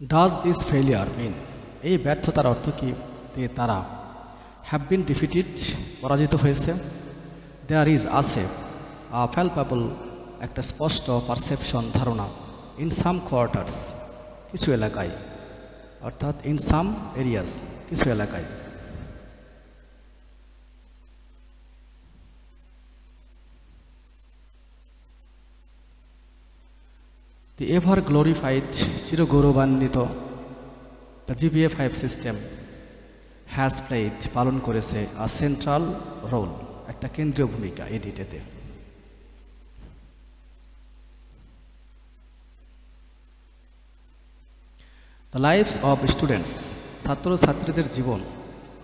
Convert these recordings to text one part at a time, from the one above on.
Does this failure মিন, এই ব্যর্থতার অর্থ কি যে তারা হ্যাভ বিন ডিফিটেড, পরাজিত হয়েছে। দেয়ার ইজ, আছে, প্যালপেবল, একটা স্পষ্ট পারসেপশন, ধারণা, ইন সাম কোয়ার্টার্স, কিছু এলাকায়, অর্থাৎ ইন সাম এরিয়াস, কিছু এলাকায়। দি এভার গ্লোরিফাইড, চিরগৌরবান্বিত, the GPA-5 system has played, পালন করেছে, আ সেন্ট্রাল রোল, একটা কেন্দ্রীয় ভূমিকা এডিটেতে। দ্য লাইফস অফ স্টুডেন্টস, ছাত্রছাত্রীদের জীবন,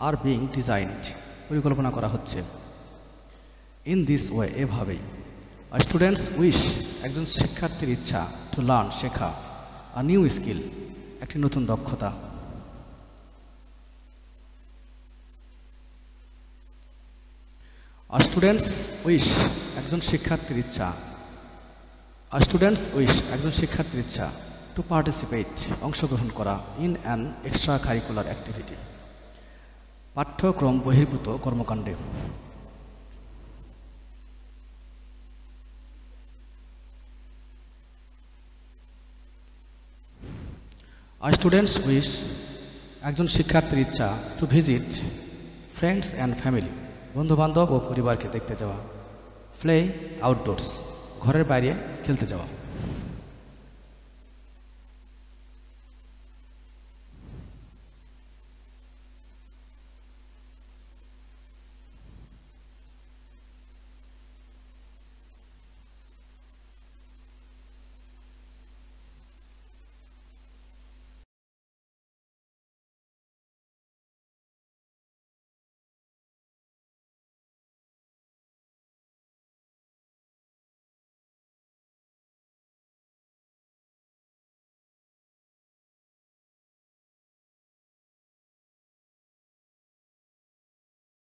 আর বিং ডিজাইনড, পরিকল্পনা করা হচ্ছে, ইন দিস ওয়ে, এভাবেই। স্টুডেন্টস উইশ, একজন শিক্ষার্থীর ইচ্ছা, টু লার্ন, শেখা, আ নিউ স্কিল, একটি নতুন দক্ষতা। স্টুডেন্টস উইশ, একজন শিক্ষার্থীর ইচ্ছা, স্টুডেন্টস উইশ, একজন শিক্ষার্থীর ইচ্ছা, টু পার্টিসিপেট, অংশগ্রহণ করা, in an extra curricular activity, পাঠ্যক্রম বহির্ভূত কর্মকাণ্ডে। স্টুডেন্টস উইশ, একজন শিক্ষার্থীর ইচ্ছা, to visit friends and family, বন্ধুবান্ধব ও পরিবারকে দেখতে যাওয়া। প্লে আউটডোরস, ঘরের বাইরে খেলতে যাওয়া।